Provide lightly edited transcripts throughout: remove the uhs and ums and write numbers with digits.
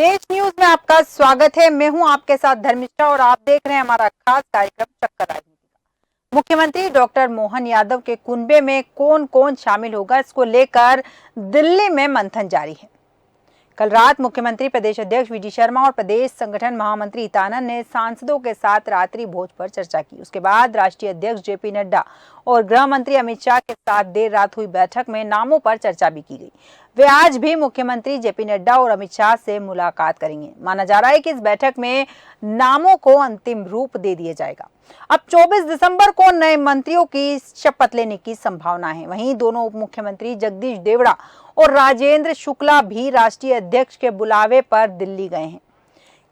देश न्यूज में आपका स्वागत है। मैं हूं आपके साथ धर्मिष्ठा और आप देख रहे हैं हमारा खास कार्यक्रम चक्कर राजनीति का। मुख्यमंत्री डॉक्टर मोहन यादव के कुनबे में कौन कौन शामिल होगा, इसको लेकर दिल्ली में मंथन जारी है। कल रात मुख्यमंत्री प्रदेश अध्यक्ष वी.डी. शर्मा और प्रदेश संगठन महामंत्री हितानंद ने सांसदों के साथ रात्रि भोज पर चर्चा की। उसके बाद राष्ट्रीय अध्यक्ष जे.पी. नड्डा और गृह मंत्री अमित शाह के साथ देर रात हुई बैठक में नामों पर चर्चा भी की गई। वे आज भी मुख्यमंत्री जे.पी. नड्डा और अमित शाह से मुलाकात करेंगे। माना जा रहा है कि इस बैठक में नामों को अंतिम रूप दे दिया जाएगा। अब 24 दिसंबर को नए मंत्रियों की शपथ लेने की संभावना है। वहीं दोनों उप मुख्यमंत्री जगदीश देवड़ा और राजेंद्र शुक्ला भी राष्ट्रीय अध्यक्ष के बुलावे पर दिल्ली गए हैं।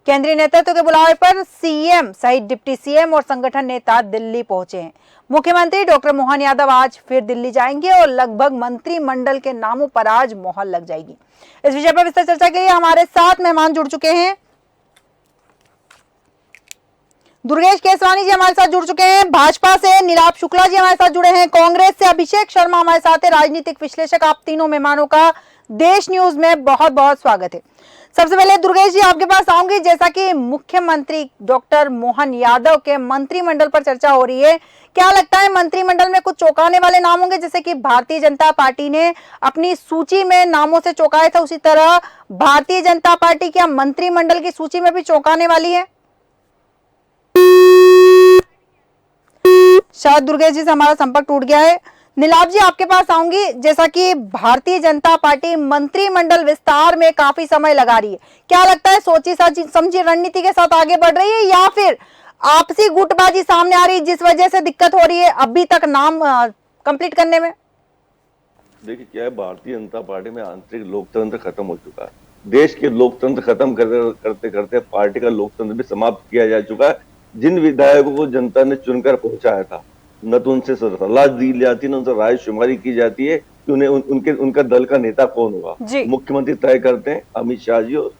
केंद्रीय नेतृत्व के बुलावे पर सीएम सहित डिप्टी सीएम और संगठन नेता दिल्ली पहुंचे हैं। मुख्यमंत्री डॉक्टर मोहन यादव आज फिर दिल्ली जाएंगे और लगभग मंत्रिमंडल के नामों पर आज मोहर लग जाएगी। इस विषय पर विस्तार चर्चा के लिए हमारे साथ मेहमान जुड़ चुके हैं। दुर्गेश केसवानी जी हमारे साथ जुड़ चुके हैं, भाजपा से नीलाभ शुक्ला जी हमारे साथ जुड़े हैं, कांग्रेस से अभिषेक शर्मा हमारे साथ है, राजनीतिक विश्लेषक। आप तीनों मेहमानों का देश न्यूज में बहुत बहुत स्वागत है। सबसे पहले दुर्गेश जी आपके पास आऊंगी। जैसा कि मुख्यमंत्री डॉक्टर मोहन यादव के मंत्रिमंडल पर चर्चा हो रही है, क्या लगता है मंत्रिमंडल में कुछ चौंकाने वाले नाम होंगे? जैसे कि भारतीय जनता पार्टी ने अपनी सूची में नामों से चौंकाया था, उसी तरह भारतीय जनता पार्टी क्या मंत्रिमंडल की सूची में भी चौंकाने वाली है? शायद दुर्गेश जी से हमारा संपर्क टूट गया है। नीलाभ जी आपके पास आऊंगी। जैसा कि भारतीय जनता पार्टी मंत्रिमंडल विस्तार में काफी समय लगा रही है, क्या लगता है सोची समझी रणनीति के साथ आगे बढ़ रही है या फिर आपसी गुटबाजी सामने आ रही है जिस वजह से दिक्कत हो रही है अभी तक नाम कंप्लीट करने में? देखिए क्या है, भारतीय जनता पार्टी में आंतरिक लोकतंत्र खत्म हो चुका है। देश के लोकतंत्र खत्म करते करते पार्टी का लोकतंत्र भी समाप्त किया जा चुका है। जिन विधायकों को जनता ने चुनकर पहुंचाया था, न तो उनसे सलाह दी जाती, न उनसे राय शुमारी की जाती है कि उन्हें उनका दल का नेता कौन होगा। मुख्यमंत्री तय करते हैं, अमित शाह जी और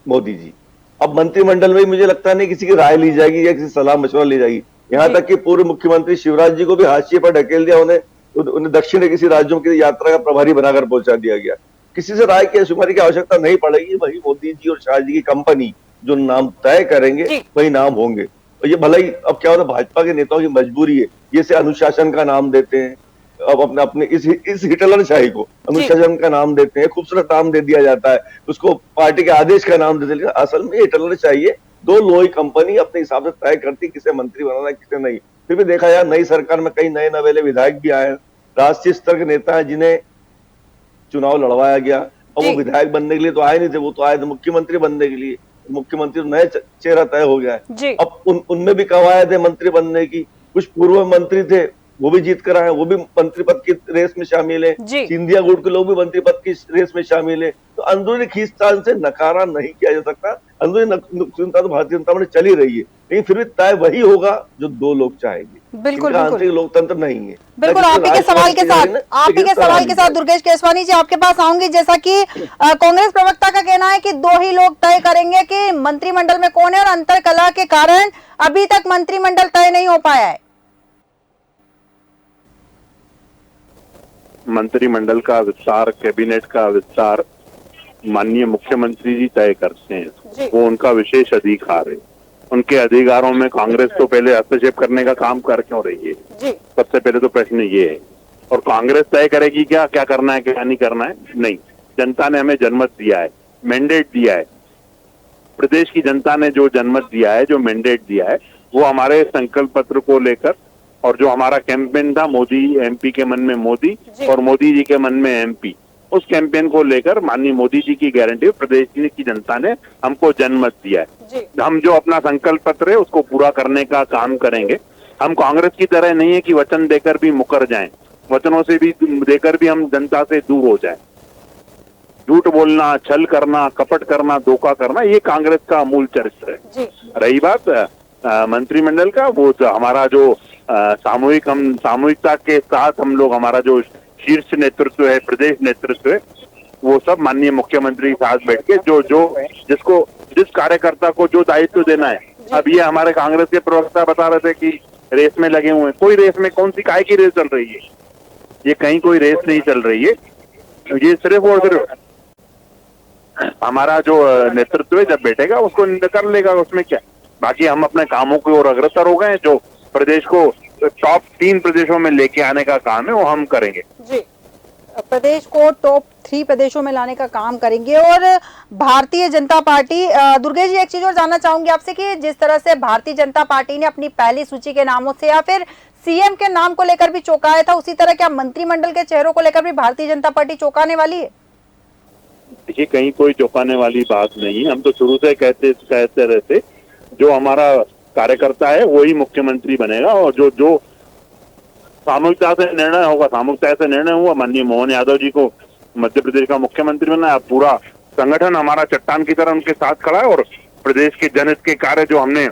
मोदी जी। अब मंत्रिमंडल में मुझे लगता नहीं किसी की राय ली जाएगी या किसी सलाह मशवरा ली जाएगी। यहाँ तक कि पूर्व मुख्यमंत्री शिवराज जी को भी हाशिए पर ढकेल दिया, उन्हें दक्षिण किसी राज्यों की यात्रा का प्रभारी बनाकर पहुंचा दिया गया। किसी से राय की शुमारी की आवश्यकता नहीं पड़ेगी। वही मोदी जी और शाह जी की कंपनी जो नाम तय करेंगे वही नाम होंगे। और ये भला ही अब क्या होता है, भाजपा के नेताओं की मजबूरी है, ये से अनुशासन का नाम देते हैं। अब अपने इस हिटलरशाही को अनुशासन का नाम देते हैं, खूबसूरत नाम दे दिया जाता है, उसको पार्टी के आदेश का नाम देते हैं। असल में हिटलरशाही है। दो लोही कंपनी अपने हिसाब से तय करती किसे मंत्री बनाना है किसे नहीं। फिर भी देखा यार, नई सरकार में कई नए नवेले विधायक भी आए, राष्ट्रीय स्तर के नेता है जिन्हें चुनाव लड़वाया गया। और वो विधायक बनने के लिए तो आए नहीं थे, वो तो आए थे मुख्यमंत्री बनने के लिए। मुख्यमंत्री नया चेहरा तय हो गया है। अब उनमें भी कवायद है मंत्री बनने की। कुछ पूर्व मंत्री थे, वो भी जीत कर आए, वो भी मंत्री पद की रेस में शामिल है। सिंधिया गुट के लोग भी मंत्री पद की रेस में शामिल है। तो अंदरूनी खींचतान से नकारा नहीं किया जा सकता। अंदरूनी खींचतान तो भारतीय जनता पार्टी चली रही है, लेकिन फिर भी तय वही होगा जो दो लोग चाहेंगे। बिल्कुल आंतरिक लोकतंत्र नहीं है। बिल्कुल आप ही के सवाल के साथ दुर्गेश केसवानी जी आपके पास आऊंगी। जैसा कि कांग्रेस प्रवक्ता का कहना है कि दो ही लोग तय करेंगे कि मंत्रिमंडल में कौन है, और अंतर कलह के कारण अभी तक मंत्रिमंडल तय नहीं हो पाया है। मंत्रिमंडल का विस्तार, कैबिनेट का विस्तार माननीय मुख्यमंत्री जी तय करते हैं, वो उनका विशेष अधिकार है। उनके अधिकारों में कांग्रेस तो पहले हस्तक्षेप करने का काम कर क्यों रही है? सबसे पहले तो प्रश्न ये है। और कांग्रेस तय करेगी क्या क्या करना है क्या नहीं करना है? नहीं, जनता ने हमें जनमत दिया है, मैंडेट दिया है। प्रदेश की जनता ने जो जनमत दिया है, जो मैंडेट दिया है, वो हमारे संकल्प पत्र को लेकर, और जो हमारा कैंपेन था मोदी एमपी के मन में मोदी और मोदी जी के मन में एमपी, उस कैंपेन को लेकर माननीय मोदी जी की गारंटी प्रदेश की जनता ने हमको जनमत दिया है। हम जो अपना संकल्प पत्र है उसको पूरा करने का काम करेंगे। हम कांग्रेस की तरह नहीं है कि वचन देकर भी मुकर जाएं, वचनों से भी देकर भी हम जनता से दूर हो जाएं। झूठ बोलना, छल करना, कपट करना, धोखा करना, ये कांग्रेस का मूल चरित्र है। रही बात मंत्रिमंडल का, वो हमारा जो सामूहिकता के साथ हम लोग, हमारा जो शीर्ष नेतृत्व है, प्रदेश नेतृत्व है, वो सब माननीय मुख्यमंत्री के साथ बैठ के जिस कार्यकर्ता को जो दायित्व देना है। अब ये हमारे कांग्रेस के प्रवक्ता बता रहे थे कि रेस में लगे हुए हैं। कोई रेस में, कौन सी काय की रेस चल रही है? ये कहीं कोई रेस नहीं चल रही है। ये सिर्फ और सिर्फ हमारा जो नेतृत्व है जब बैठेगा उसको कर लेगा, उसमें क्या। बाकी हम अपने कामों की ओर अग्रसर हो गए, जो प्रदेश को टॉप 3 प्रदेशों में लेके आने का काम है वो हम करेंगे जी। प्रदेश को टॉप 3 प्रदेशों में लाने का काम करेंगे। और भारतीय जनता पार्टी, दुर्गेश जी एक चीज और जानना चाहूंगी आपसे कि जिस तरह से भारतीय जनता पार्टी ने अपनी पहली सूची के नामों से या फिर सीएम के नाम को लेकर भी चौंकाया था, उसी तरह क्या मंत्रिमंडल के चेहरों को लेकर भी भारतीय जनता पार्टी चौंकाने वाली है? देखिए, कहीं कोई चौंकाने वाली बात नहीं है। हम तो शुरू से कहते रहते जो हमारा कार्यकर्ता है वही मुख्यमंत्री बनेगा, और जो सामूहिकता से निर्णय होगा, सामूहिकता से निर्णय हुआ, माननीय मोहन यादव जी को मध्य प्रदेश का मुख्यमंत्री बनना है। अब पूरा संगठन हमारा चट्टान की तरह उनके साथ खड़ा है, और प्रदेश के जनहित के कार्य जो हमने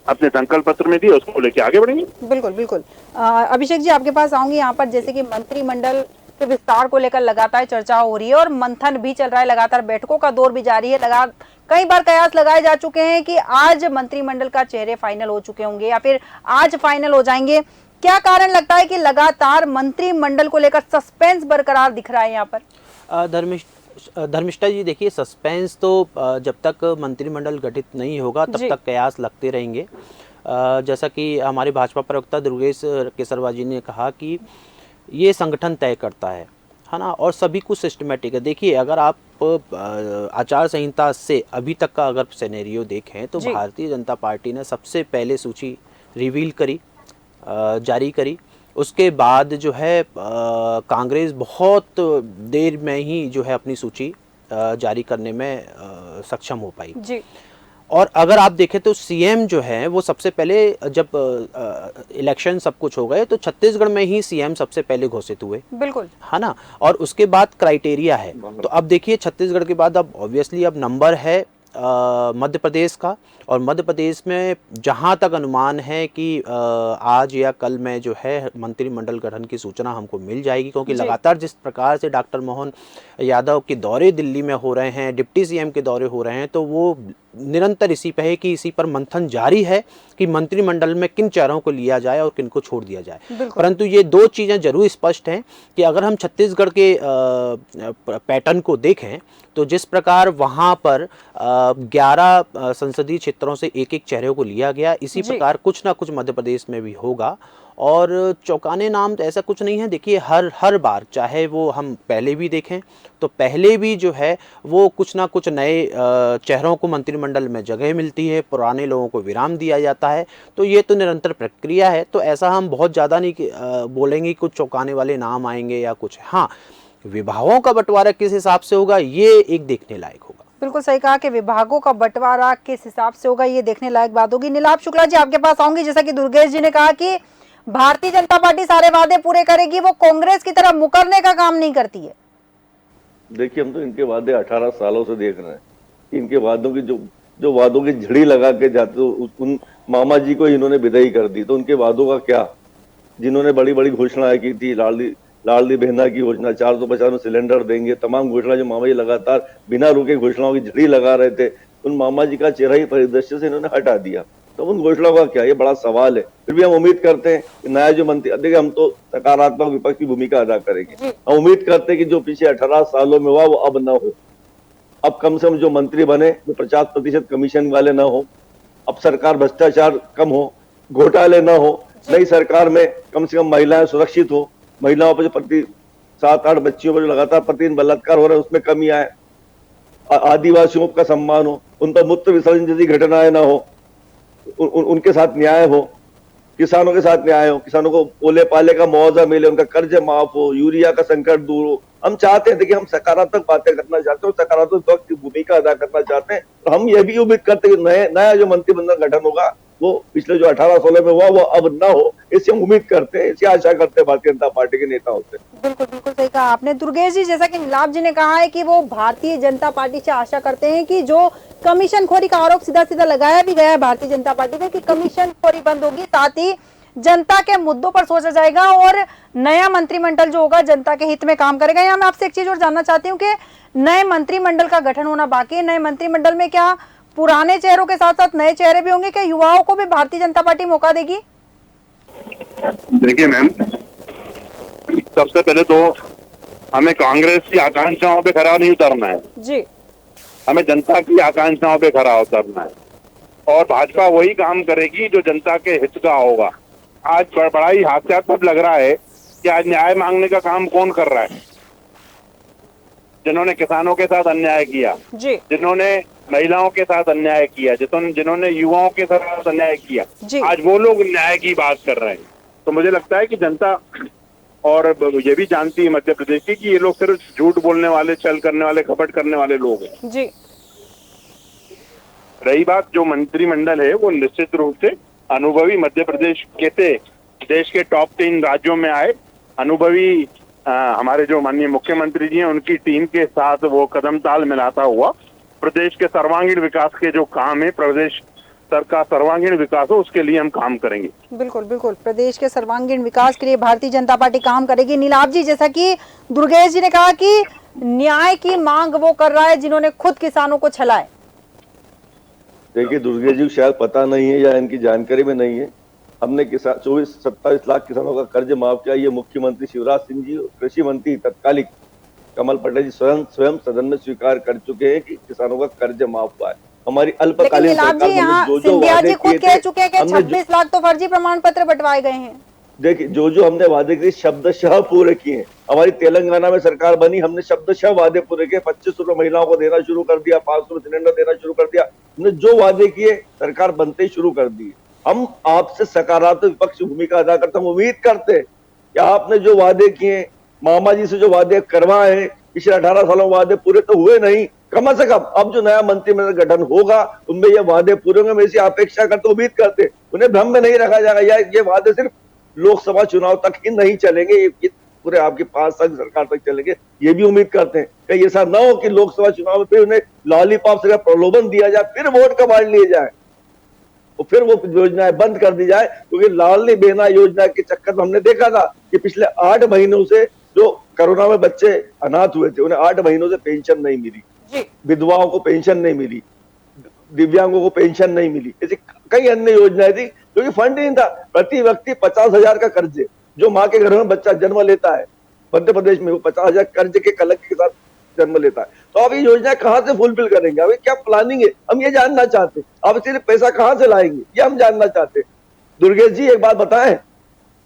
अपने संकल्प पत्र में दिए उसको लेके आगे बढ़ेंगे। बिल्कुल बिल्कुल। अभिषेक जी आपके पास आऊंगी यहाँ पर, जैसे कि मंत्रिमंडल के विस्तार को लेकर लगातार चर्चा हो रही है और मंथन भी चल रहा है, लगातार बैठकों का दौर भी जारी है। कई बार कयास लगाए जा चुके हैं कि आज मंत्रिमंडल का चेहरे फाइनल हो चुके होंगे या फिर आज फाइनल हो जाएंगे। क्या कारण लगता है कि लगातार मंत्रिमंडल को लेकर सस्पेंस बरकरार दिख रहा है यहाँ पर? धर्मिष्ठा जी, देखिए सस्पेंस तो जब तक मंत्रिमंडल गठित नहीं होगा तब तक कयास लगते रहेंगे। जैसा कि हमारे भाजपा प्रवक्ता दुर्गेश केसरवार जी ने कहा कि ये संगठन तय करता है ना, और सभी कुछ सिस्टमेटिक है। देखिए, अगर आप आचार संहिता से अभी तक का अगर सिनेरियो देखें तो भारतीय जनता पार्टी ने सबसे पहले सूची रिवील करी, जारी करी। उसके बाद जो है कांग्रेस बहुत देर में ही जो है अपनी सूची जारी करने में सक्षम हो पाई जी। और अगर आप देखें तो सीएम जो है वो सबसे पहले, जब इलेक्शन सब कुछ हो गए तो छत्तीसगढ़ में ही सीएम सबसे पहले घोषित हुए, बिल्कुल, है ना। और उसके बाद क्राइटेरिया है, तो अब देखिए छत्तीसगढ़ के बाद अब ऑब्वियसली अब नंबर है मध्य प्रदेश का, और मध्य प्रदेश में जहां तक अनुमान है कि आज या कल में जो है मंत्रिमंडल गठन की सूचना हमको मिल जाएगी, क्योंकि लगातार जिस प्रकार से डॉक्टर मोहन यादव के दौरे दिल्ली में हो रहे हैं, डिप्टी सीएम के दौरे हो रहे हैं, तो वो निरंतर इसी पे है कि इसी पर मंथन जारी है कि मंत्रिमंडल में किन चेहरों को लिया जाए और किन को छोड़ दिया जाए। परंतु ये दो चीज़ें जरूर स्पष्ट हैं कि अगर हम छत्तीसगढ़ के पैटर्न को देखें तो जिस प्रकार वहाँ पर 11 संसदीय क्षेत्रों से एक एक चेहरे को लिया गया, इसी प्रकार कुछ ना कुछ मध्य प्रदेश में भी होगा। और चौंकाने नाम तो ऐसा कुछ नहीं है। देखिए, हर बार चाहे वो हम पहले भी देखें तो पहले भी जो है वो कुछ ना कुछ नए चेहरों को मंत्रिमंडल में जगह मिलती है, पुराने लोगों को विराम दिया जाता है, तो ये तो निरंतर प्रक्रिया है। तो ऐसा हम बहुत ज़्यादा नहीं बोलेंगे कुछ चौंकाने वाले नाम आएंगे या कुछ। हाँ, विभागों का बंटवारा किस हिसाब से होगा ये एक देखने लायक होगा। बिल्कुल सही कहा कि विभागों का बंटवारा किस हिसाब से होगा ये देखने लायक बात होगी। नीलाभ शुक्ला जी आपके पास आऊंगी। जैसा कि दुर्गेश जी ने कहा कि भारतीय जनता पार्टी सारे वादे पूरे करेगी, वो कांग्रेस की तरह मुकरने का काम नहीं करती है। देखिए, हम तो इनके वादे 18 सालों से देख रहे हैं। इनके वादों की जो वादों की झड़ी लगा के जाते, तो उन मामा जी को इन्होंने विदाई कर दी, तो उनके वादों का क्या? जिन्होंने बड़ी बड़ी घोषणाएं की थी, लाडली बहना की घोषणा, 450 में सिलेंडर देंगे, तमाम घोषणा जो मामा जी लगातार बिना रुके घोषणाओं की झड़ी लगा रहे थे, उन मामा जी का चेहरा ही परिदृश्य से इन्होंने हटा दिया। तो उन घोषणाओं का क्या? ये बड़ा सवाल है। फिर भी हम उम्मीद करते हैं कि नया जो मंत्री, देखिए हम तो सकारात्मक विपक्ष की भूमिका अदा करेंगे। हम उम्मीद करते हैं कि जो पिछले 18 सालों में हुआ वो अब न हो। अब कम से कम जो मंत्री बने वो 50% कमीशन वाले न हो। अब सरकार भ्रष्टाचार कम हो, घोटाले न हो। नई सरकार में कम से कम महिलाएं सुरक्षित हो, महिलाओं पर जो प्रति 7-8 बच्चियों पर जो लगातार प्रतिदिन बलात्कार हो रहा है उसमें कमी आए, आदिवासियों का सम्मान हो, उन पर मूत्र विसर्जन जैसी घटनाएं ना हो, उनके साथ न्याय हो, किसानों के साथ न्याय हो, किसानों को ओले पाले का मुआवजा मिले, उनका कर्ज माफ हो, यूरिया का संकट दूर हो। हम चाहते हैं, देखिए हम सकारात्मक बातें करना चाहते हैं और सकारात्मक वक्त की भूमिका अदा करना चाहते हैं। तो हम ये भी उम्मीद करते हैं कि नया जो मंत्रिमंडल गठन होगा वो पिछले जो 18 सालों में हुआ वो अब ना हो, इससे हम उम्मीद करते हैं, इसकी आशा करते हैं भारतीय जनता पार्टी के नेताओं से। बिल्कुल बिल्कुल सही कहा आपने दुर्गेश जी। जैसा कि नीलाभ जी ने कहा है कि वो भारतीय जनता पार्टी से आशा करते हैं कि जो कमीशन खोरी का आरोप सीधा सीधा लगाया भी गया है भारतीय जनता पार्टी पे कि कमीशन खोरी बंद होगी, साथ ही जनता के मुद्दों पर सोचा जाएगा और नया मंत्रिमंडल जो होगा जनता के हित में काम करेगा। यहाँ मैं आपसे एक चीज और जानना चाहती हूँ कि नए मंत्रिमंडल का गठन होना बाकी है। नए मंत्रिमंडल में क्या पुराने चेहरों के साथ साथ नए चेहरे भी होंगे? क्या युवाओं को भी भारतीय जनता पार्टी मौका देगी? देखिए मैम, सबसे पहले तो हमें कांग्रेस की आकांक्षाओं पे खरा नहीं उतरना है जी। हमें जनता की आकांक्षाओं पे खरा उतरना है और भाजपा वही काम करेगी जो जनता के हित का होगा। आज बड़ा ही हास्यास्पद लग रहा है कि आज न्याय मांगने का काम कौन कर रहा है? जिन्होंने किसानों के साथ अन्याय किया, जिन्होंने महिलाओं के साथ अन्याय किया, जिन्होंने युवाओं के साथ अन्याय किया, आज वो लोग न्याय की बात कर रहे हैं। तो मुझे लगता है कि जनता और ये भी जानती है मध्य प्रदेश की कि ये लोग सिर्फ झूठ बोलने वाले, छल करने वाले, कपट करने वाले लोग हैं जी। रही बात जो मंत्रिमंडल है वो निश्चित रूप से अनुभवी मध्य प्रदेश के थे, देश के टॉप 3 राज्यों में आए, अनुभवी हमारे जो माननीय मुख्यमंत्री जी हैं उनकी टीम के साथ वो कदम ताल मिलाता हुआ प्रदेश के सर्वांगीण विकास के जो काम है, प्रदेश सर का सर्वांगीण विकास हो उसके लिए हम काम करेंगे। बिल्कुल बिल्कुल, प्रदेश के सर्वांगीण विकास के लिए भारतीय जनता पार्टी काम करेगी। नीलाभ जी, जैसा कि दुर्गेश जी ने कहा कि न्याय की मांग वो कर रहा है जिन्होंने खुद किसानों को छला है। देखिए दुर्गेश जी शायद पता नहीं है या इनकी जानकारी में नहीं है, हमने 27 लाख किसानों का कर्ज माफ किया। ये मुख्यमंत्री शिवराज सिंह जी, कृषि मंत्री तत्कालिक कमल पटेल जी स्वयं सदन में स्वीकार कर चुके हैं कि किसानों का कर्ज माफ हुआ है। हमारी अल्पकालीन सरकार जो वादे खुद कह चुके हैं कि 26 लाख तो फर्जी प्रमाण पत्र बंटवाए गए हैं। देखिए जो हमने वादे किए शब्दशः पूरे किए। हमारी तेलंगाना में सरकार बनी, हमने शब्दशः वादे पूरे किए। 2500 रुपए महिलाओं को देना शुरू कर दिया, 500 रुपए सिलेंडर देना शुरू कर दिया। हमने जो वादे किए सरकार बनते ही शुरू कर दी। हम आपसे सकारात्मक विपक्ष भूमिका अदा करते, हम उम्मीद करते हैं कि आपने जो वादे किए, मामा जी से जो वादे करवाए हैं, पिछले 18 सालों वादे पूरे तो हुए नहीं, कम से कम अब जो नया मंत्रिमंडल गठन होगा उनमें ये वादे पूरे होंगे, ऐसी अपेक्षा करते, उम्मीद करते। उन्हें भ्रम में नहीं रखा जाएगा, ये वादे सिर्फ लोकसभा चुनाव तक ही नहीं चलेंगे, ये पूरे आपकी 5 साल सरकार तक चलेंगे, ये भी उम्मीद करते हैं। कहीं ऐसा ना हो कि लोकसभा चुनाव में फिर उन्हें लॉलीपॉप से प्रलोभन दिया जाए, फिर वोट का बांट लिए जाए और फिर वो योजनाएं बंद कर दी जाए। क्योंकि लाडली बहना योजना के चक्कर में हमने देखा था कि पिछले 8 महीनों से जो कोरोना में बच्चे अनाथ हुए थे उन्हें 8 महीनों से पेंशन नहीं मिली, विधवाओं को पेंशन नहीं मिली, दिव्यांगों को पेंशन नहीं मिली, ऐसी कई अन्य योजनाएं थी क्योंकि फंड नहीं था। प्रति व्यक्ति 50,000 का कर्ज, जो माँ के घर में बच्चा जन्म लेता है मध्य प्रदेश में, वो 50,000 कर्ज के कलक के साथ जन्म लेता है। तो आप ये योजना कहां से फुलफिल करेंगे? अभी क्या प्लानिंग है, हम ये जानना चाहते हैं। आप सिर्फ पैसा कहां से लाएंगे ये हम जानना चाहते हैं। दुर्गेश जी एक बात बताएं,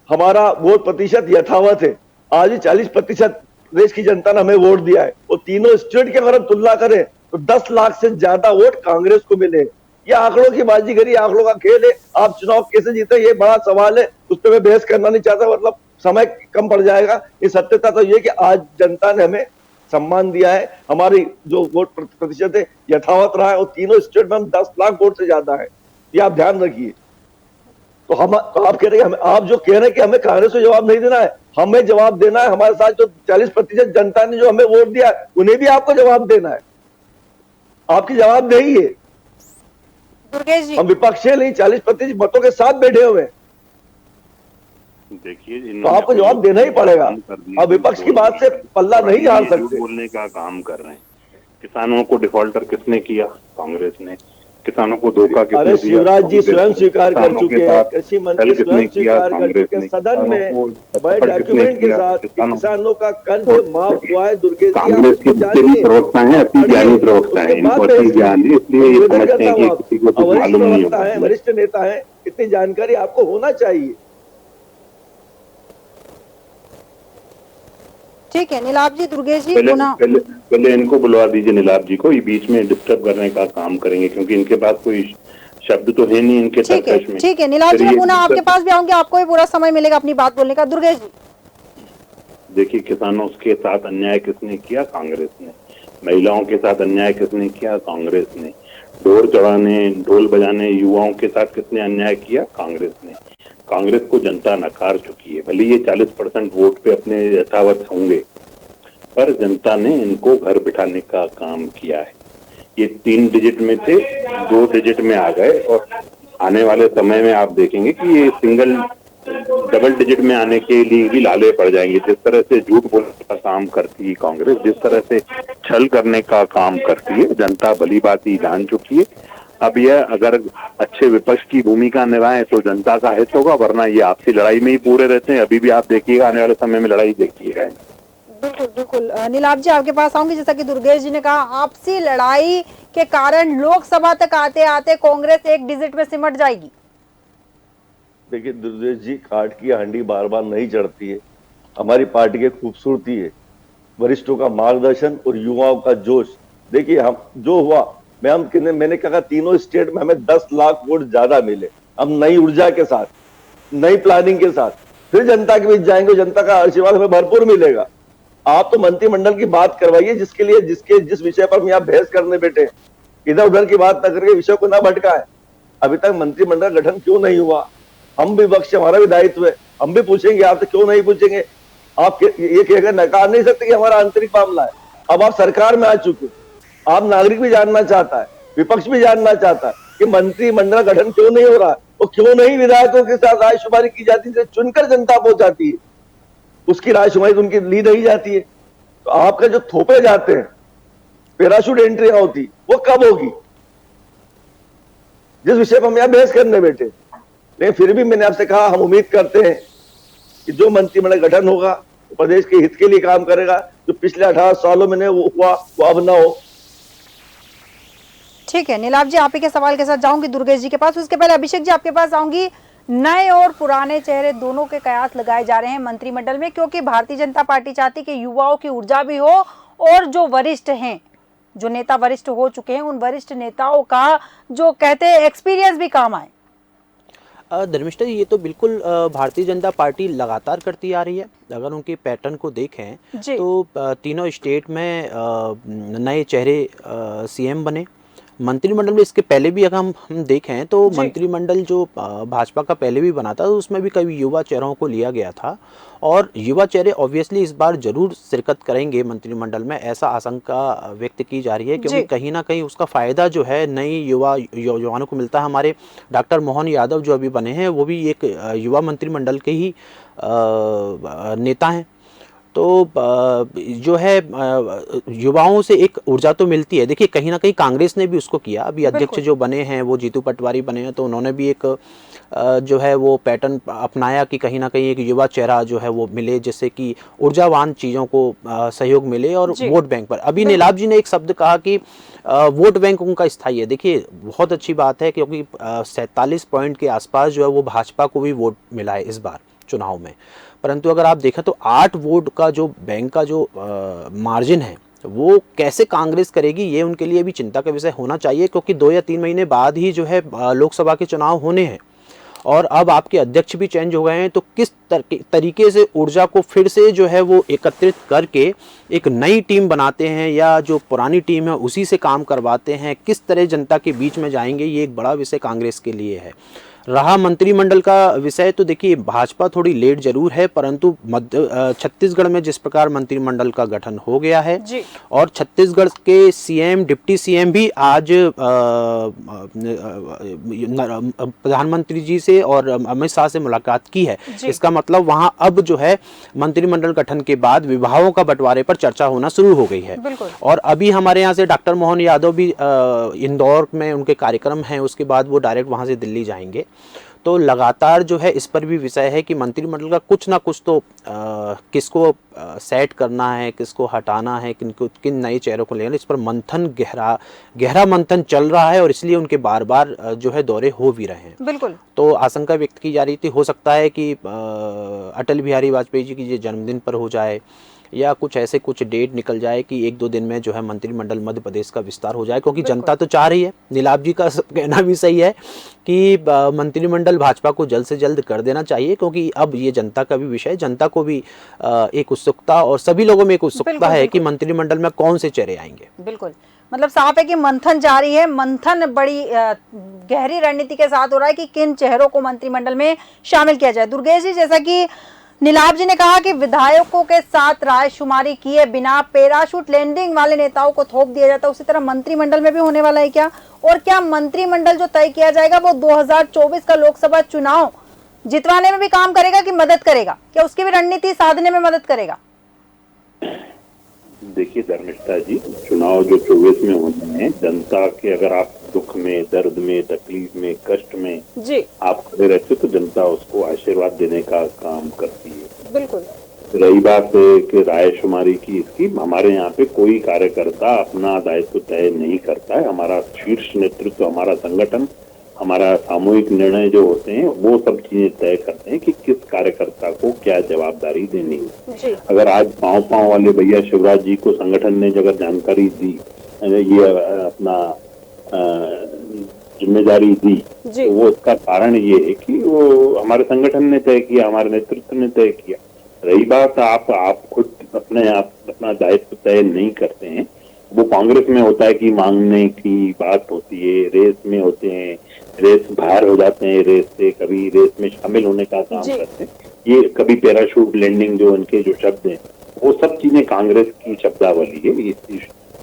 हमारा वोट प्रतिशत यथावत है, आज ही 40% देश की जनता ने हमें वोट दिया है। वो तीनों स्टेट की अगर हम तुलना करें तो 10 लाख से ज्यादा वोट कांग्रेस को मिले। ये आंकड़ों की बाजीगरी, आंकड़ों का खेल है। आप चुनाव कैसे जीते ये बड़ा सवाल है, उस पर मैं बहस करना नहीं चाहता, मतलब समय कम पड़ जाएगा। ये सत्यता तो ये कि आज जनता ने हमें सम्मान दिया है, हमारी जो वोट प्रतिशत है यथावत रहा है और तीनों स्टेट में हम 10 लाख वोट से ज्यादा है, ये आप ध्यान रखिए। तो आप कह रहे हैं, आप जो कह रहे हैं कि हमें कांग्रेस को जवाब नहीं देना है, हमें जवाब देना है। हमारे साथ जो 40% जनता ने जो हमें वोट दिया है उन्हें भी आपको जवाब देना है। आपकी जवाब नहीं है दुर्गेश जी, हम विपक्ष है नहीं, 40% मतों के साथ बैठे हुए। देखिए तो आपको जवाब देना ही पड़ेगा। आप विपक्ष की बात से पल्ला नहीं झाड़ सकते। बोलने का काम कर रहे हैं। किसानों को डिफॉल्टर किसने किया? कांग्रेस ने। किसानों को धोखा किसने दिया? शिवराज जी स्वयं स्वीकार कर चुके हैं, कृषि मंत्री स्वयं स्वीकार कर चुके हैं सदन में बड़े डॉक्यूमेंट के साथ, किसानों का कर्ज माफ हुआ है। दुर्गेश कांग्रेस के प्रवक्ता है, अति ज्ञानी प्रवक्ता है, इनको अति ज्ञान है, इसलिए ये समझते हैं कि किसी को कुछ मालूम नहीं है। वरिष्ठ नेता है, इतनी जानकारी आपको होना चाहिए। ठीक है नीलाभ जी, दुर्गेश जी पहले इनको बुलवा दीजिए, नीलाभ जी को। ये बीच में डिस्टर्ब करने का काम करेंगे क्योंकि इनके पास कोई शब्द तो है नहीं इनके तर्कश में। ठीक है नीलाभ जी, मैं पुनः आपके पास भी आऊंगी, आपको भी पूरा समय मिलेगा अपनी बात बोलने का। दुर्गेश जी देखिए, किसानों के साथ अन्याय किसने किया? कांग्रेस ने। महिलाओं के साथ अन्याय किसने किया? कांग्रेस ने। ढोल बजाने युवाओं के साथ किसने अन्याय किया? कांग्रेस ने। कांग्रेस को जनता नकार चुकी है। भले ये 40% वोट पे अपने यथावत होंगे, पर जनता ने इनको घर बिठाने का काम किया है। ये 3 डिजिट में थे, 2 डिजिट में आ गए और आने वाले समय में आप देखेंगे कि ये डबल डिजिट में आने के लिए भी लाले पड़ जाएंगे। जिस तरह से झूठ बोलने का काम करती है कांग्रेस, जिस तरह से छल करने का काम करती है, जनता भली बात जान चुकी है। अब यह अगर अच्छे विपक्ष की भूमिका निभाएं तो जनता का हित होगा, वरना ये आपसी लड़ाई में ही पूरे रहते हैं। अभी भी आप देखिएगा, आने वाले समय में लड़ाई देखिएगा। बिल्कुल बिल्कुल। नीलाभ जी आपके पास आऊंगी। जैसा कि दुर्गेश जी ने कहा, आपसी लड़ाई के कारण लोकसभा तक आते आते कांग्रेस एक डिजिट में सिमट जाएगी। देखिए दुर्गेश जी, काट की हांडी बार बार नहीं चढ़ती है। हमारी पार्टी की खूबसूरती है वरिष्ठों का मार्गदर्शन और युवाओं का जोश। देखिए हम जो हुआ, मैंने कहा तीनों स्टेट में हमें 10 लाख वोट ज्यादा मिले। हम नई ऊर्जा के साथ, नई प्लानिंग के साथ फिर जनता के बीच जाएंगे, जनता का आशीर्वाद हमें भरपूर मिलेगा। आप तो मंत्रिमंडल की बात करवाइए, जिस विषय पर हम यहाँ बहस करने बैठे, इधर उधर की बात न करके विषय को ना भटकाए। अभी तक मंत्रिमंडल गठन क्यों नहीं हुआ? हम भी विपक्ष, हमारा भी दायित्व है, हम भी पूछेंगे आपसे, क्यों नहीं पूछेंगे? आप ये कहकर नकार नहीं सकते कि हमारा आंतरिक मामला है। अब आप सरकार में आ चुके, आप नागरिक भी जानना चाहता है, विपक्ष भी जानना चाहता है कि मंत्रिमंडल गठन क्यों नहीं हो रहा है और क्यों नहीं विधायकों के साथ रायशुमारी की जाती है, चुनकर जनता पहुंचाती है, उसकी रायशुमारी उनकी ली नहीं जाती है। तो आपका जो थोपे जाते हैं, पैराशूट एंट्री होती, वो कब होगी? जिस विषय पर हम यहां बहस करने बैठे। लेकिन फिर भी मैंने आपसे कहा, हम उम्मीद करते हैं कि जो मंत्रिमंडल गठन होगा तो प्रदेश के हित के लिए काम करेगा। जो पिछले 18 सालों में वो हुआ वो अब ना हो। ठीक है नीलाभ जी, आप ही के सवाल के साथ जाऊंगी दुर्गेश जी के पास। उसके पहले अभिषेक जी आपके पास आऊंगी। नए और पुराने चेहरे दोनों के कयास लगाए जा रहे हैं मंत्रिमंडल में, क्योंकि भारतीय जनता पार्टी चाहती कि युवाओं की ऊर्जा भी हो और जो वरिष्ठ हैं, जो नेता वरिष्ठ हो चुके हैं, उन वरिष्ठ नेताओं का जो कहते हैं एक्सपीरियंस भी काम आए। धर्मिष्ठा जी, ये तो बिल्कुल भारतीय जनता पार्टी लगातार करती आ रही है। अगर उनके पैटर्न को देखें तो तीनों स्टेट में नए चेहरे सीएम बने। मंत्रिमंडल में इसके पहले भी अगर हम देखें तो मंत्रिमंडल जो भाजपा का पहले भी बना था, तो उसमें भी कई युवा चेहरों को लिया गया था। और युवा चेहरे ऑब्वियसली इस बार जरूर शिरकत करेंगे मंत्रिमंडल में, ऐसा आशंका व्यक्त की जा रही है, क्योंकि कहीं ना कहीं उसका फायदा जो है नई युवाओं को मिलता है। हमारे डॉक्टर मोहन यादव जो अभी बने हैं, वो भी एक युवा मंत्रिमंडल के ही नेता हैं। तो जो है युवाओं से एक ऊर्जा तो मिलती है। देखिए कहीं ना कहीं कांग्रेस ने भी उसको किया। अभी अध्यक्ष जो बने हैं वो जीतू पटवारी बने हैं, तो उन्होंने भी एक जो है वो पैटर्न अपनाया कि कहीं ना कहीं एक युवा चेहरा जो है वो मिले, जिससे कि ऊर्जावान चीज़ों को सहयोग मिले। और वोट बैंक पर अभी नीलाभ जी ने एक शब्द कहा कि वोट बैंक उनका स्थायी है। देखिए बहुत अच्छी बात है, क्योंकि 47 पॉइंट के आसपास जो है वो भाजपा को भी वोट मिला है इस बार चुनाव में। परंतु अगर आप देखें तो 8 वोट का जो बैंक का जो मार्जिन है, वो कैसे कांग्रेस करेगी, ये उनके लिए भी चिंता का विषय होना चाहिए, क्योंकि 2 या 3 महीने बाद ही जो है लोकसभा के चुनाव होने हैं और अब आपके अध्यक्ष भी चेंज हो गए हैं। तो किस तरीके से ऊर्जा को फिर से जो है वो एकत्रित करके एक नई टीम बनाते हैं, या जो पुरानी टीम है उसी से काम करवाते हैं, किस तरह जनता के बीच में जाएंगे, ये एक बड़ा विषय कांग्रेस के लिए है। रहा मंत्रिमंडल का विषय, तो देखिए भाजपा थोड़ी लेट जरूर है, परंतु छत्तीसगढ़ में जिस प्रकार मंत्रिमंडल का गठन हो गया है और छत्तीसगढ़ के सीएम डिप्टी सीएम भी आज प्रधानमंत्री जी से और अमित शाह से मुलाकात की है। इसका मतलब वहां अब जो है मंत्रिमंडल गठन के बाद विभागों का बंटवारे पर चर्चा होना शुरू हो गई है। और अभी हमारे यहाँ से डॉक्टर मोहन यादव भी इंदौर में उनके कार्यक्रम हैं, उसके बाद वो डायरेक्ट वहां से दिल्ली जाएंगे। तो लगातार जो है इस पर भी विषय है कि मंत्रिमंडल का कुछ ना कुछ तो किसको सेट करना है, किसको हटाना है, किन नए चेहरों को लेना, इस पर मंथन गहरा मंथन चल रहा है। और इसलिए उनके बार बार जो है दौरे हो भी रहे हैं। बिल्कुल। तो आशंका व्यक्त की जा रही थी, हो सकता है कि अटल बिहारी वाजपेयी जी की जन्मदिन पर हो जाए, या कुछ ऐसे कुछ डेट निकल जाए कि 1-2 दिन में जो है मंत्रिमंडल मध्य प्रदेश का विस्तार हो जाए, क्योंकि जनता तो चाह रही है। नीलाभ जी का कहना भी सही है कि मंत्रिमंडल भाजपा को जल्द से जल्द कर देना चाहिए, क्योंकि अब ये जनता का भी विषय, जनता को भी एक उत्सुकता और सभी लोगों में एक उत्सुकता है कि मंत्रिमंडल में कौन से चेहरे आएंगे। बिल्कुल, मतलब साफ है कि मंथन जारी है। मंथन बड़ी गहरी रणनीति के साथ हो रहा है कि किन चेहरों को मंत्रिमंडल में शामिल किया जाए। दुर्गेश जी, जैसा कि नीलाभ जी ने कहा कि विधायकों के साथ रायशुमारी किए बिना पैराशूट लैंडिंग वाले नेताओं को थोप दिया जाता है, उसी तरह मंत्रिमंडल में भी होने वाला है क्या? और क्या मंत्रिमंडल जो तय किया जाएगा वो 2024 का लोकसभा चुनाव जितवाने में भी काम करेगा कि मदद करेगा? क्या उसकी भी रणनीति साधने में मदद करेगा? देखिए धर्मिष्ठा जी, चुनाव जो 24 में होने हैं, जनता के अगर आप दुख में, दर्द में, तकलीफ में, कष्ट में आप खड़े रहते हो तो जनता उसको आशीर्वाद देने का काम करती है। बिल्कुल। रही बात कि रायशुमारी की, इसकी हमारे यहाँ पे कोई कार्यकर्ता अपना दायित्व तय नहीं करता है। हमारा शीर्ष नेतृत्व, हमारा संगठन, हमारा सामूहिक निर्णय जो होते हैं वो सब चीजें तय करते हैं कि किस कार्यकर्ता को क्या जवाबदारी देनी है। अगर आज पांव वाले भैया शिवराज जी को संगठन ने अगर जानकारी दी, ये अपना जिम्मेदारी दी, तो वो उसका कारण ये है कि वो हमारे संगठन ने तय किया, हमारे नेतृत्व ने तय किया। रही बात आप खुद अपना दायित्व तय नहीं करते हैं, वो कांग्रेस में होता है कि मांगने की बात होती है, रेस में होते हैं, रेस बाहर हो जाते हैं, रेस से कभी रेस में शामिल होने का काम करते हैं, ये कभी पैराशूट लैंडिंग, जो उनके जो शब्द हैं वो सब चीजें कांग्रेस की शब्दावली है। ये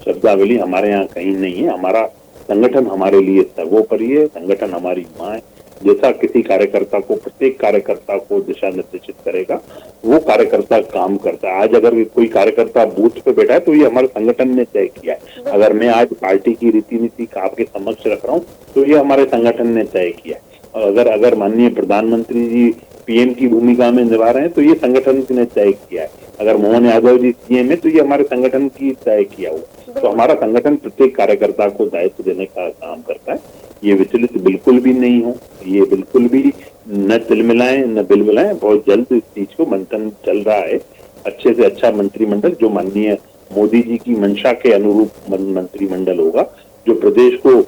शब्दावली हमारे यहाँ कहीं नहीं है। हमारा संगठन हमारे लिए सर्वोपरि है, संगठन हमारी माँ है। जैसा किसी कार्यकर्ता को, प्रत्येक कार्यकर्ता को दिशा निर्देशित करेगा, वो कार्यकर्ता काम करता है। आज अगर कोई कार्यकर्ता बूथ पे बैठा है तो ये हमारे संगठन ने तय किया है। अगर मैं आज पार्टी की रीति नीति आपके समक्ष रख रहा हूँ तो ये हमारे संगठन ने तय किया है। और अगर माननीय प्रधानमंत्री जी पीएम की भूमिका में निभा रहे हैं तो ये संगठन ने तय किया है। अगर मोहन यादव जी सीएम है तो ये हमारे संगठन की तय किया हुआ। तो हमारा संगठन प्रत्येक कार्यकर्ता को दायित्व देने का काम करता है। ये विचलित बिल्कुल भी नहीं हो, ये बिल्कुल भी न तिलमिलाएं न बिलमिलाएं। बहुत जल्द इस चीज को मंथन चल रहा है। अच्छे से अच्छा मंत्रिमंडल, जो माननीय मोदी जी की मंशा के अनुरूप मंत्रिमंडल होगा, जो प्रदेश को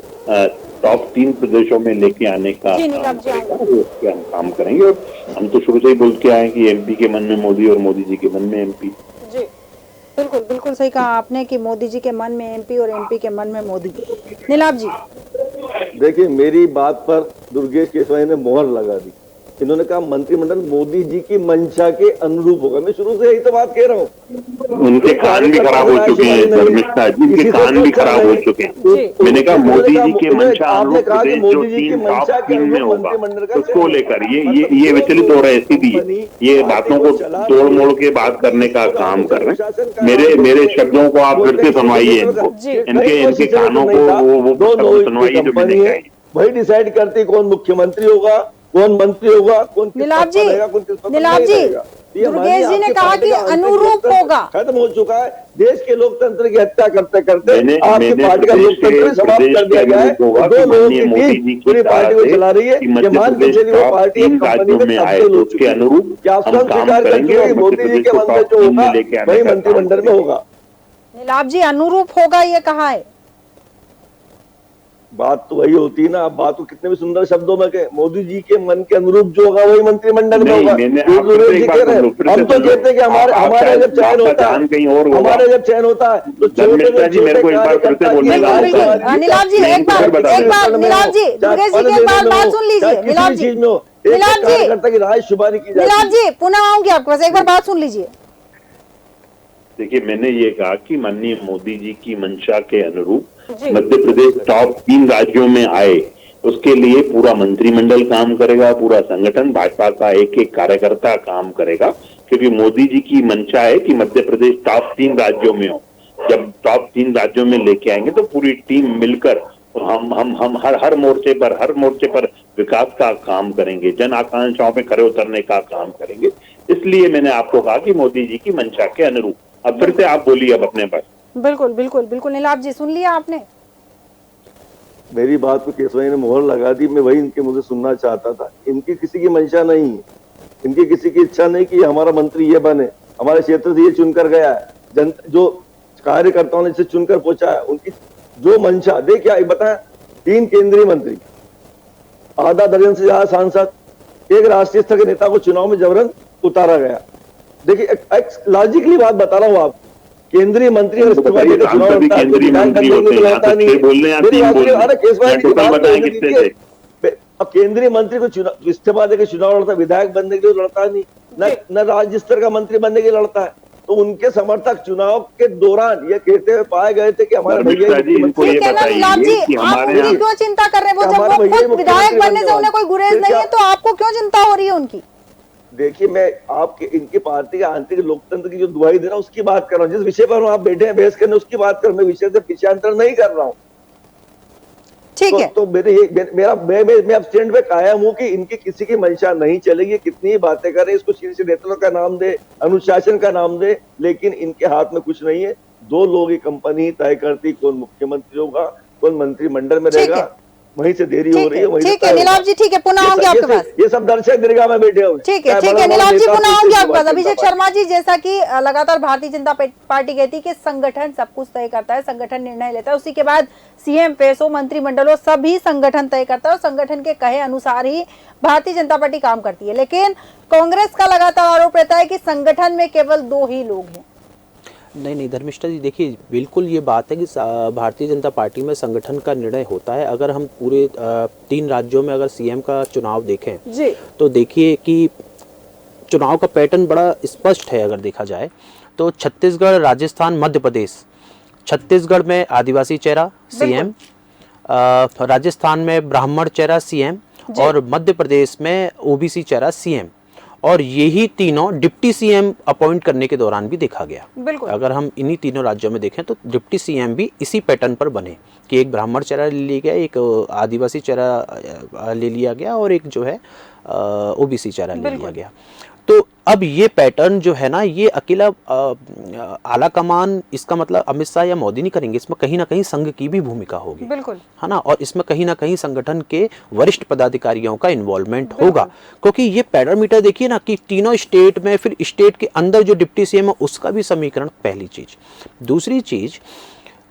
टॉप 3 प्रदेशों में लेके आने का उसके हम काम करेंगे। और हम तो शुरू से ही बोल के आए कि एमपी के मन में मोदी और मोदी जी के मन में एमपी। जी बिल्कुल बिल्कुल सही कहा आपने कि मोदी जी के मन में एमपी और एमपी के मन में मोदी। नीलाभ जी, देखिए, मेरी बात पर दुर्गेश केसवानी ने मोहर लगा दी। इन्होंने कहा मंत्रिमंडल मोदी जी की मंशा के अनुरूप होगा। मैं शुरू से यही तो बात कह रहा हूँ। उनके कान भी खराब हो चुके हैं धर्मिष्ठा जी, उनके कान भी खराब हो चुके हैं। मैंने कहा मोदी जी के मंशा अनुरूप प्रदेश जो 3 टॉप 3 में होगा, उसको लेकर ये विचलित हो रहे, सीधी ये बातों को तोड़ मोड़ के बात करने का काम कर रहे हैं। मेरे शब्दों को आप फिर से सुनवाइए इनको, इनके कानों को वो सुनवाइए जो मैंने कहा। वही डिसाइड करती कौन मुख्यमंत्री होगा, कौन मंत्री होगा, कौन नीलाभ जी, दुर्गेश जी ने कहा कि अनुरूप होगा। खत्म हो चुका है। देश के लोकतंत्र की हत्या करते करते आपकी पार्टी का लोकतंत्र समाप्त कर दिया गया है। 2 लोगों के बीच पूरी पार्टी को चला रही है। ये मान के चलिए वो पार्टी एक कंपनी में तब्दील हो चुकी है। क्या आप स्वयं स्वीकार कर चुके हैं मोदी जी के मन में जो होगा वही मंत्रिमंडल में होगा? नीलाभ जी, अनुरूप होगा ये कहा है। बात तो वही होती है ना। आप बात को कितने भी सुंदर शब्दों में कहें, मोदी जी के मन के अनुरूप जो होगा वही मंत्रिमंडल में होगा। हम तो कहते हैं कि हमारे जब चयन होता है, हमारे जब चयन होता है तो नीलाभ जी एक बार नीलाभ जी, दुर्गेश जी की एक बात सुन लीजिए। नीलाभ जी, नीलाभ जी पुनः आऊंगी आपके पास, एक बार बात सुन लीजिए। देखिए, मैंने ये कहा कि माननीय मोदी जी की मंशा के अनुरूप मध्य प्रदेश टॉप 3 राज्यों में आए, उसके लिए पूरा मंत्रिमंडल काम करेगा, पूरा संगठन, भाजपा का एक एक कार्यकर्ता काम करेगा। क्योंकि मोदी जी की मंशा है कि मध्य प्रदेश टॉप 3 राज्यों में हो। जब टॉप 3 राज्यों में लेके आएंगे तो पूरी टीम मिलकर हम हर मोर्चे पर विकास का काम करेंगे, जन आकांक्षाओं पे खरे उतरने का काम करेंगे। इसलिए मैंने आपको कहा कि मोदी जी की मंशा के अनुरूप। अब फिर से आप बोलिए अब अपने पास। बिल्कुल बिल्कुल बिल्कुल नीलाभ जी, सुन लिया आपने। मेरी बात को केसवानी ने मोहर लगा दी। मैं वही इनके मुझे सुनना चाहता था। इनकी किसी की मंशा नहीं है, इनकी किसी की इच्छा नहीं कि हमारा मंत्री ये बने, हमारे क्षेत्र से ये चुनकर गया है, जो कार्यकर्ताओं ने इसे चुनकर पहुंचा है, उनकी जो मंशा। देखिए बताएं, 3 केंद्रीय मंत्री, आधा दर्जन से ज्यादा सांसद, एक राष्ट्रीय स्तर के नेता को चुनाव में जबरन उतारा गया। देखिए एक लॉजिकली बात बता रहा हूँ आप, केंद्रीय मंत्री अगर इस्तीफा देकर चुनाव लड़ता है तो विधायक बनने के लिए लड़ता नहीं है। अरे केसवानी की बात नहीं, अब केंद्रीय मंत्री को इस्तीफा देकर चुनाव लड़ता है, विधायक बनने के लिए लड़ता नहीं, न राज्य स्तर का मंत्री बनने के लिए लड़ता है। तो उनके समर्थक चुनाव के दौरान ये कहते हुए पाए गए थे कि हमारे भैया जी, आप उनकी क्यों चिंता कर रहे हैं? वो जब वो खुद विधायक बनने से उन्हें कोई गुरेज नहीं है, तो आपको क्यों चिंता हो रही है उनकी? देखिए, मैं आपके इनकी पार्टी का आंतरिक लोकतंत्र की जो दुहाई दे रहा हूँ उसकी बात कर रहा हूँ। जिस विषय पर आप बैठे हैं बहस करने उसकी बात कर, मैं विषय से पीछे अंतर नहीं कर रहा हूँ। ठीक है। तो मैं अब स्टैंड पे कायम हूँ कि इनकी किसी की मंशा नहीं चलेगी। कितनी ही बातें करें, इसको शीर्ष नेतृत्व का नाम दे, अनुशासन का नाम दे, लेकिन इनके हाथ में कुछ नहीं है। 2 लोग ही कंपनी तय करती कौन मुख्यमंत्री होगा, कौन मंत्रिमंडल में रहेगा। वहीं से देरी हो रही है, वहीं ठीक है नीलाभ जी, ठीक है, पुनः आऊंगी आपके पास। ये सब दर्शक दीर्घा में बैठे हुए। ठीक है नीलाभ जी, पुनः आऊंगी आपके पास। अभिषेक शर्मा जी, जैसा कि लगातार भारतीय जनता पार्टी कहती है कि संगठन सब कुछ तय करता है, संगठन निर्णय लेता है, उसी के बाद सीएम पेश हो, मंत्रिमंडल हो, सभी संगठन तय करता है और संगठन के कहे अनुसार ही भारतीय जनता पार्टी काम करती है। लेकिन कांग्रेस का लगातार आरोप रहता है कि संगठन में केवल 2 ही लोग हैं। नहीं धर्मिष्ठा जी, देखिए बिल्कुल ये बात है कि भारतीय जनता पार्टी में संगठन का निर्णय होता है। अगर हम पूरे 3 राज्यों में अगर सीएम का चुनाव देखें जी, तो देखिए कि चुनाव का पैटर्न बड़ा स्पष्ट है। अगर देखा जाए तो छत्तीसगढ़, राजस्थान, मध्य प्रदेश, छत्तीसगढ़ में आदिवासी चेहरा सीएम, राजस्थान में ब्राह्मण चेहरा सीएम और मध्य प्रदेश में ओबीसी चेहरा सीएम। और यही तीनों डिप्टी सीएम अपॉइंट करने के दौरान भी देखा गया। अगर हम इन्हीं तीनों राज्यों में देखें तो डिप्टी सीएम भी इसी पैटर्न पर बने कि एक ब्राह्मण चेहरा ले लिया गया, एक आदिवासी चेहरा ले लिया गया और एक जो है ओबीसी चेहरा ले लिया गया। तो अब ये पैटर्न जो है ना, ये अकेला आला कमान, इसका मतलब अमित शाह या मोदी नहीं करेंगे। इसमें कहीं ना कहीं संघ की भी भूमिका होगी, बिल्कुल, है ना। और इसमें कहीं ना कहीं संगठन के वरिष्ठ पदाधिकारियों का इन्वॉल्वमेंट होगा, क्योंकि ये पैरामीटर देखिए ना कि तीनों स्टेट में, फिर स्टेट के अंदर जो डिप्टी सीएम है उसका भी समीकरण, पहली चीज। दूसरी चीज,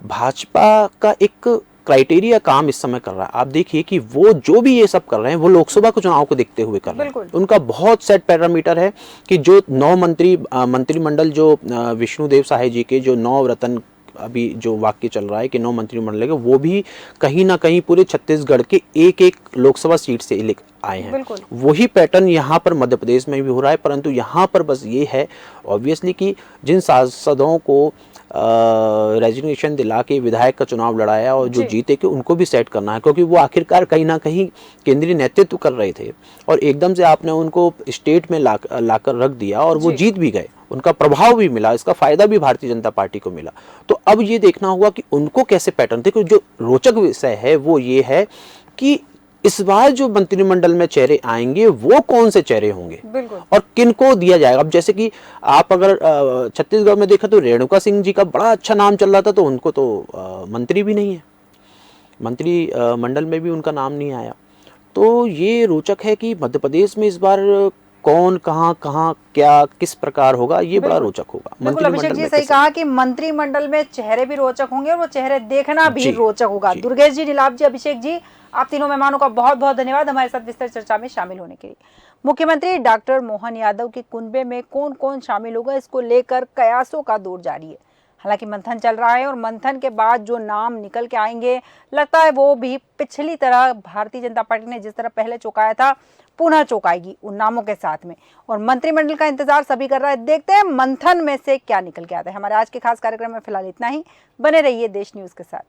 भाजपा का एक क्राइटेरिया काम इस समय कर रहा है। आप देखिए कि वो जो भी ये सब कर रहे हैं वो लोकसभा के चुनाव को देखते हुए कर रहे हैं। उनका बहुत सेट पैरामीटर है कि जो 9 मंत्रिमंडल, जो विष्णुदेव साय जी के जो 9 रत्न, अभी जो वाक्य चल रहा है कि 9 मंत्रिमंडल के, वो भी कहीं ना कहीं पूरे छत्तीसगढ़ के एक लोकसभा सीट से आए हैं। वही पैटर्न यहाँ पर मध्य प्रदेश में भी हो रहा है, परंतु यहाँ पर बस ये है ऑब्वियसली कि जिन सांसदों को रेजिग्नेशन दिला के विधायक का चुनाव लड़ाया और जो जीते कि उनको भी सेट करना है, क्योंकि वो आखिरकार कहीं ना कहीं केंद्रीय नेतृत्व कर रहे थे और एकदम से आपने उनको स्टेट में लाकर रख दिया और वो जीत भी गए, उनका प्रभाव भी मिला, इसका फायदा भी भारतीय जनता पार्टी को मिला। तो अब ये देखना होगा कि उनको कैसे पैटर्न, देखो जो रोचक विषय है वो ये है कि इस बार जो मंत्रिमंडल में चेहरे आएंगे वो कौन से चेहरे होंगे और किनको दिया जाएगा। अब जैसे कि आप अगर छत्तीसगढ़ में देखा तो रेणुका सिंह जी का बड़ा अच्छा नाम चल रहा था, तो उनको तो मंत्री भी नहीं है, मंत्री मंडल में भी उनका नाम नहीं आया। तो ये रोचक है कि मध्य प्रदेश में इस बार कौन कहाँ क्या किस प्रकार होगा, ये बड़ा रोचक होगा। बिल्कुल अभिषेक जी सही कहा कि मंत्रिमंडल में चेहरे भी रोचक होंगे और वो चेहरे देखना भी रोचक होगा। दुर्गेश जी, नीलाभ जी, अभिषेक जी, आप तीनों मेहमानों का बहुत बहुत धन्यवाद हमारे साथ विस्तृत चर्चा में शामिल होने के लिए। मुख्यमंत्री डॉक्टर मोहन यादव के कुनबे में कौन कौन शामिल होगा, इसको लेकर कयासों का दौर जारी है। हालांकि मंथन चल रहा है और मंथन के बाद जो नाम निकल के आएंगे, लगता है वो भी पिछली तरह भारतीय जनता पार्टी ने जिस तरह पहले चौंकाया था पुनः चौंकाएगी उन नामों के साथ में। और मंत्रिमंडल का इंतजार सभी कर रहा है, देखते हैं मंथन में से क्या निकल के आता है। हमारे आज के खास कार्यक्रम में फिलहाल इतना ही। बने रहिए देश न्यूज के साथ।